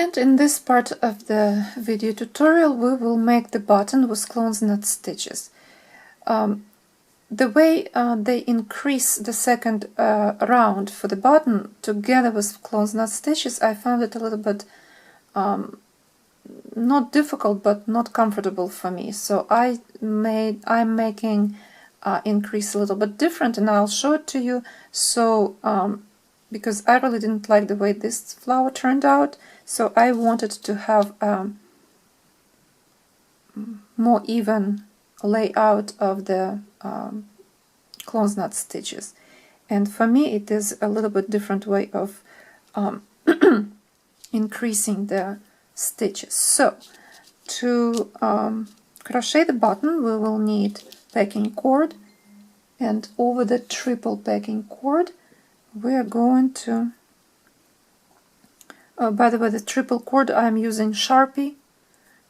And in this part of the video tutorial we will make the button with closed knot stitches. The way they increase the second round for the button together with closed knot stitches, I found it a little bit not difficult but not comfortable for me. So I'm making increase a little bit different, and I'll show it to you. So because I really didn't like the way this flower turned out, so I wanted to have more even layout of the closed knot stitches. And for me it is a little bit different way of increasing the stitches. So to crochet the button we will need packing cord, and over the triple packing cord we are going to by the way, the triple cord I'm using Sharpie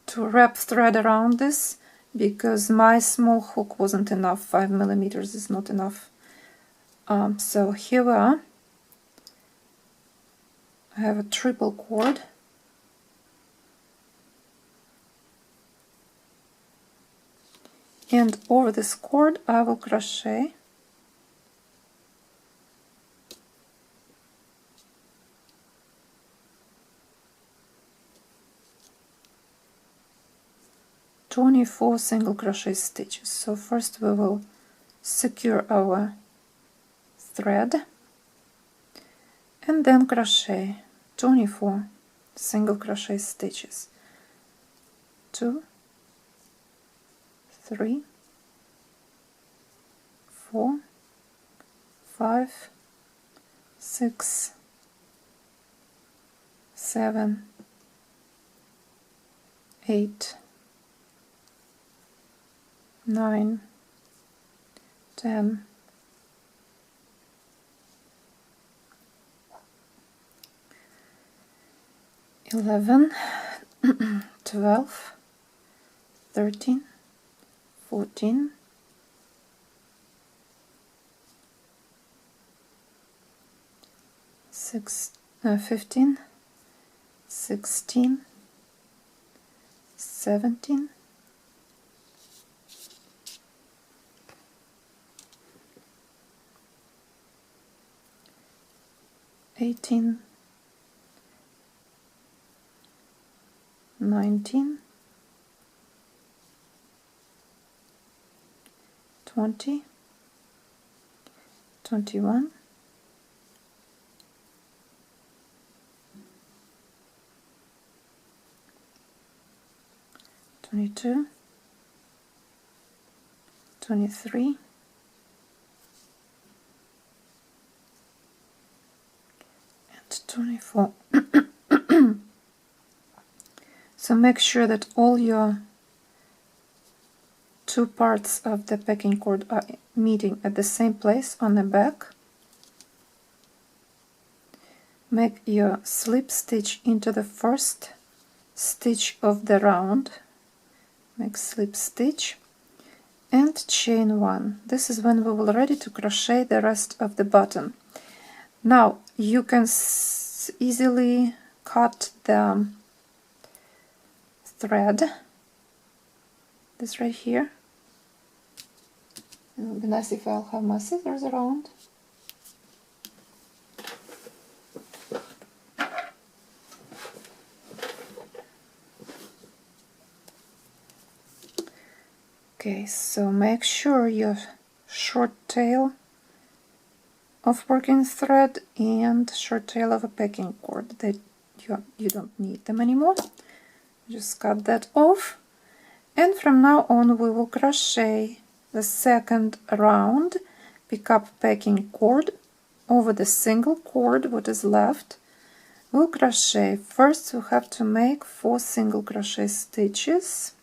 to wrap thread around this because my small hook wasn't enough. 5mm is not enough. So here we are. I have a triple cord. And over this cord I will crochet 24 single crochet stitches. So first we will secure our thread and then crochet 24 single crochet stitches. 2, 3, 4, 5, 6, 7, 8, 9, 10, 11, 12, 13, 14, 15, 16, 17, 18, 19, 20, 21, 22, 23, and 24. So make sure that all your two parts of the packing cord are meeting at the same place on the back. Make your slip stitch into the first stitch of the round. Make slip stitch and chain 1. This is when we will ready to crochet the rest of the button. Now you can easily cut the thread, this right here. It would be nice if I'll have my scissors around. Okay, so make sure your short tail of working thread and short tail of a packing cord that you don't need them anymore. Just cut that off, and from now on we will crochet the second round, pick up packing cord over the single cord what is left. We'll crochet. First we have to make 4 single crochet stitches.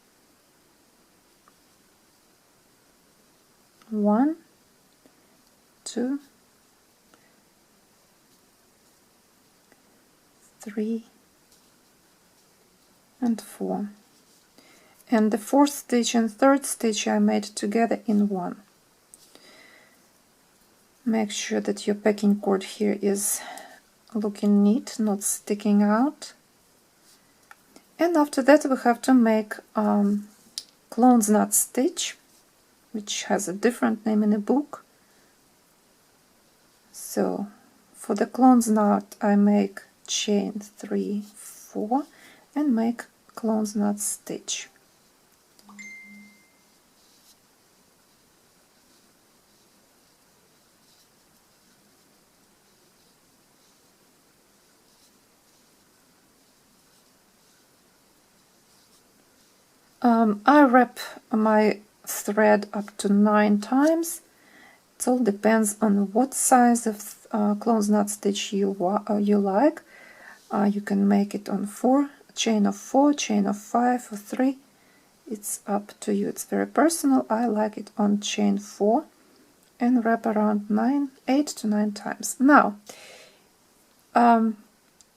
1, 2, 3, and 4, and the 4th stitch and 3rd stitch I made together in one. Make sure that your packing cord here is looking neat, not sticking out. And after that we have to make clown's knot stitch, which has a different name in the book. So for the clown's knot I make chain 3, 4 and make clown's knot stitch. I wrap my thread up to 9 times. It all depends on what size of clown's knot stitch you like. You can make it on 4, chain of 4, chain of 5 or 3. It's up to you. It's very personal. I like it on chain 4 and wrap around 8 to 9 times. Now,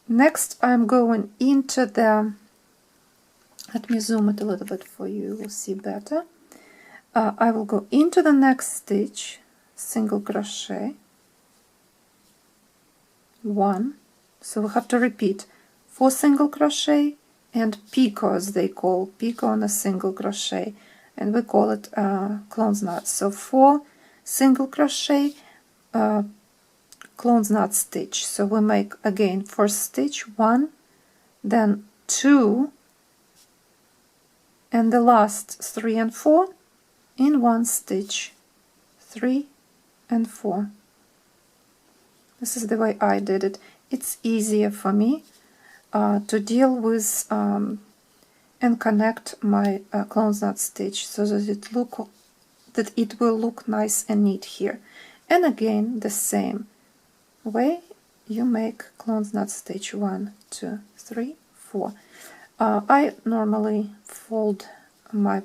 next I'm going into the, let me zoom it a little bit for you, you will see better. I will go into the next stitch, single crochet, 1, so we have to repeat 4 single crochet and picot, as they call picot on a single crochet, and we call it clown's knot. So 4 single crochet, clown's knot stitch. So we make again first stitch 1, then 2, and the last 3 and 4 in 1 stitch, 3 and 4. This is the way I did it. It's easier for me to deal with and connect my clown's knot stitch so that it will look nice and neat here. And again the same way you make clown's knot stitch 1, 2, 3, 4. I normally fold my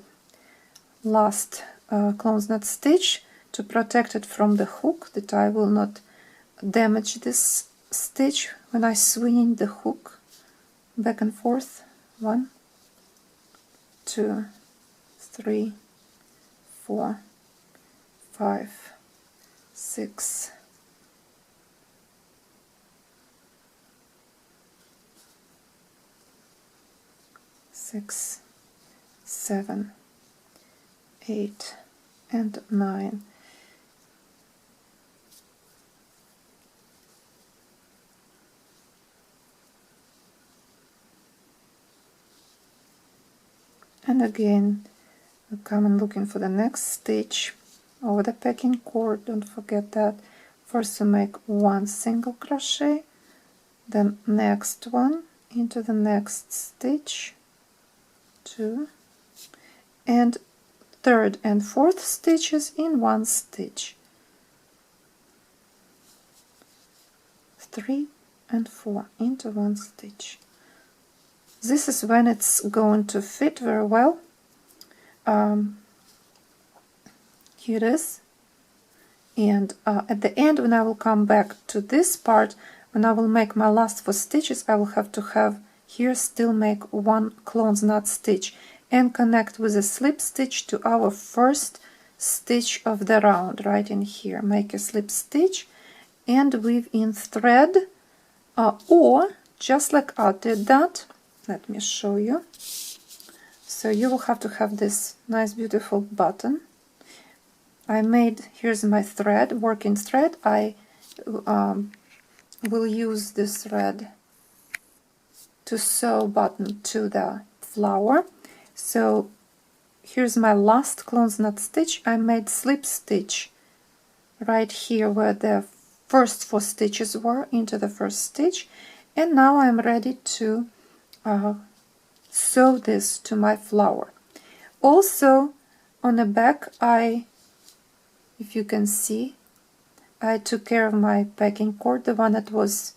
last clown's knot stitch to protect it from the hook, that I will not damage this stitch when I swing the hook back and forth. 1, 2, 3, 4, 5, 6, 7, 8 and 9. And again we come and looking for the next stitch over the packing cord. Don't forget that. First we make 1 single crochet, then next one into the next stitch, 2, and third and fourth stitches in 1 stitch, 3 and 4 into 1 stitch. This is when it's going to fit very well. Here it is. And at the end, when I will come back to this part, when I will make my last 4 stitches, I will have to have here still make 1 clown's knot stitch and connect with a slip stitch to our first stitch of the round right in here. Make a slip stitch and weave in thread, or just like I did that. Let me show you. So you will have to have this nice beautiful button. I made, here's my thread, working thread. I will use this thread to sew button to the flower. So here's my last clown's knot stitch. I made slip stitch right here where the first 4 stitches were into the first stitch, and now I'm ready to sew this to my flower. Also on the back, if you can see, I took care of my packing cord, the one that was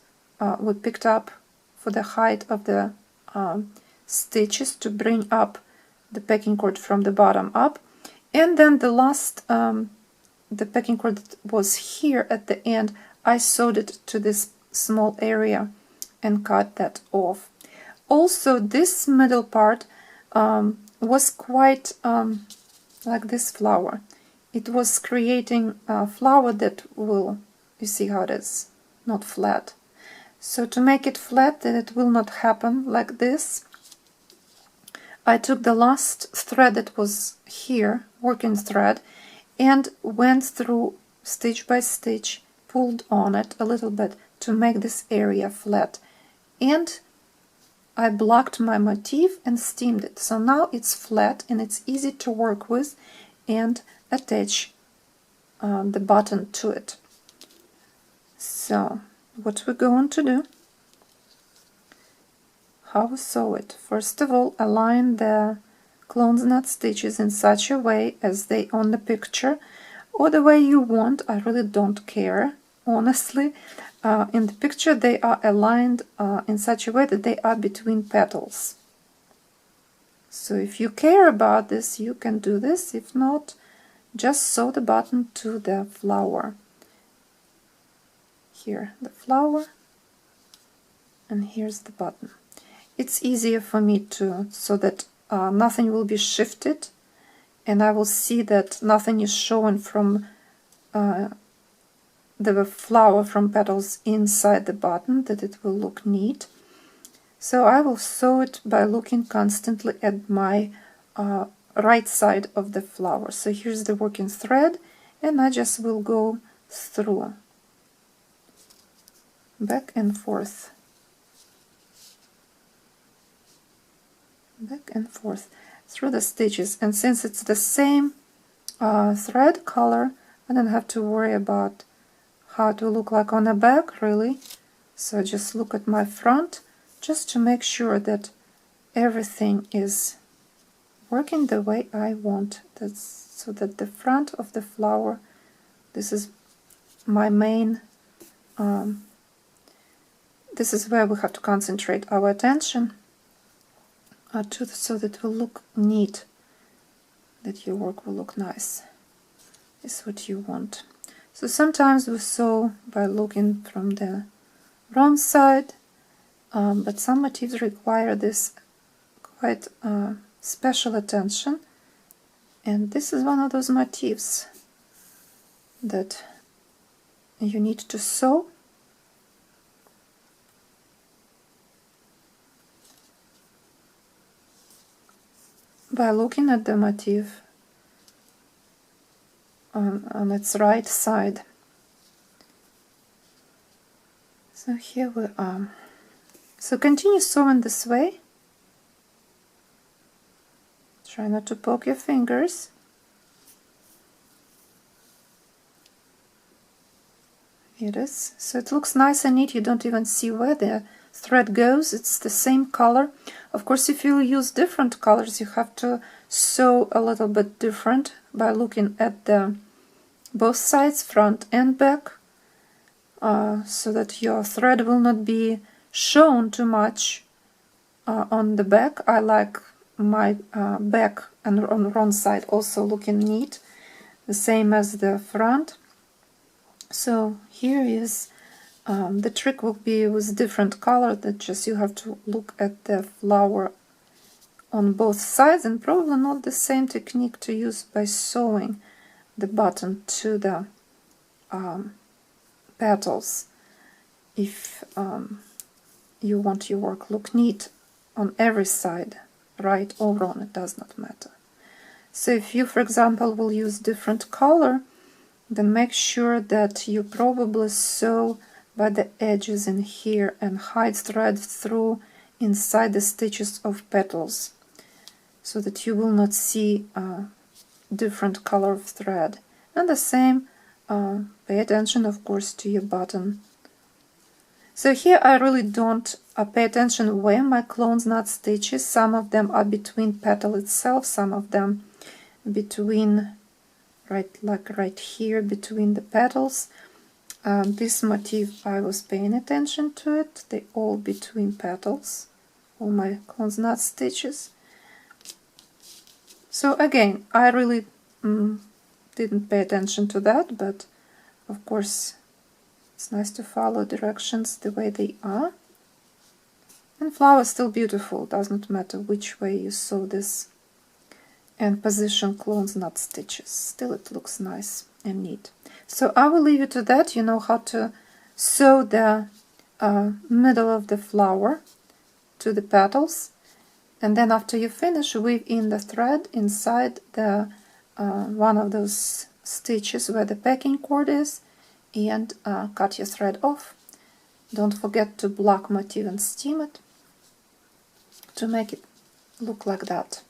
we picked up for the height of the stitches to bring up the packing cord from the bottom up, and then the last the packing cord that was here at the end, I sewed it to this small area and cut that off. Also, this middle part was quite like this flower. It was creating a flower that will, you see how it is, not flat. So to make it flat, that it will not happen like this, I took the last thread that was here, working thread, and went through stitch by stitch, pulled on it a little bit to make this area flat, and I blocked my motif and steamed it. So now it's flat and it's easy to work with and attach the button to it. So what we're going to do, how we sew it. First of all, align the clones knot stitches in such a way as they on the picture, or the way you want. I really don't care, honestly. In the picture they are aligned in such a way that they are between petals. So if you care about this, you can do this. If not, just sew the button to the flower. Here the flower, and here's the button. It's easier for me to, so that nothing will be shifted, and I will see that nothing is shown from the flower from petals inside the button, that it will look neat. So I will sew it by looking constantly at my right side of the flower. So here's the working thread, and I just will go through, back and forth, back and forth through the stitches. And since it's the same thread color, I don't have to worry about how to look like on the back, really. So just look at my front, just to make sure that everything is working the way I want. That's so that the front of the flower, this is my main, this is where we have to concentrate our attention so that it will look neat, that your work will look nice, is what you want. So sometimes we sew by looking from the wrong side, but some motifs require this quite special attention, and this is one of those motifs that you need to sew by looking at the motif on its right side. So here we are. So continue sewing this way. Try not to poke your fingers. Here it is. So it looks nice and neat. You don't even see where the thread goes. It's the same color. Of course, if you use different colors, you have to sew a little bit different by looking at the both sides, front and back, so that your thread will not be shown too much on the back. I like my back and on the wrong side also looking neat, the same as the front. So here is the trick will be with different color, that just you have to look at the flower on both sides, and probably not the same technique to use by sewing the button to the petals. If you want your work look neat on every side, right or wrong, it does not matter. So if you, for example, will use different color, then make sure that you probably sew by the edges in here and hide thread through inside the stitches of petals, so that you will not see different color of thread. And the same, pay attention of course to your button. So here I really don't pay attention where my clones knot stitches. Some of them are between petal itself, some of them between, right here between the petals. This motif I was paying attention to it. They all between petals, all my clones knot stitches. So again, I really didn't pay attention to that, but of course it's nice to follow directions the way they are. And flower is still beautiful, does not matter which way you sew this and position clones knot stitches, still it looks nice and neat. So I will leave you to that. You know how to sew the middle of the flower to the petals, And then after you finish, weave in the thread inside the one of those stitches where the packing cord is, and cut your thread off. Don't forget to block motif and steam it to make it look like that.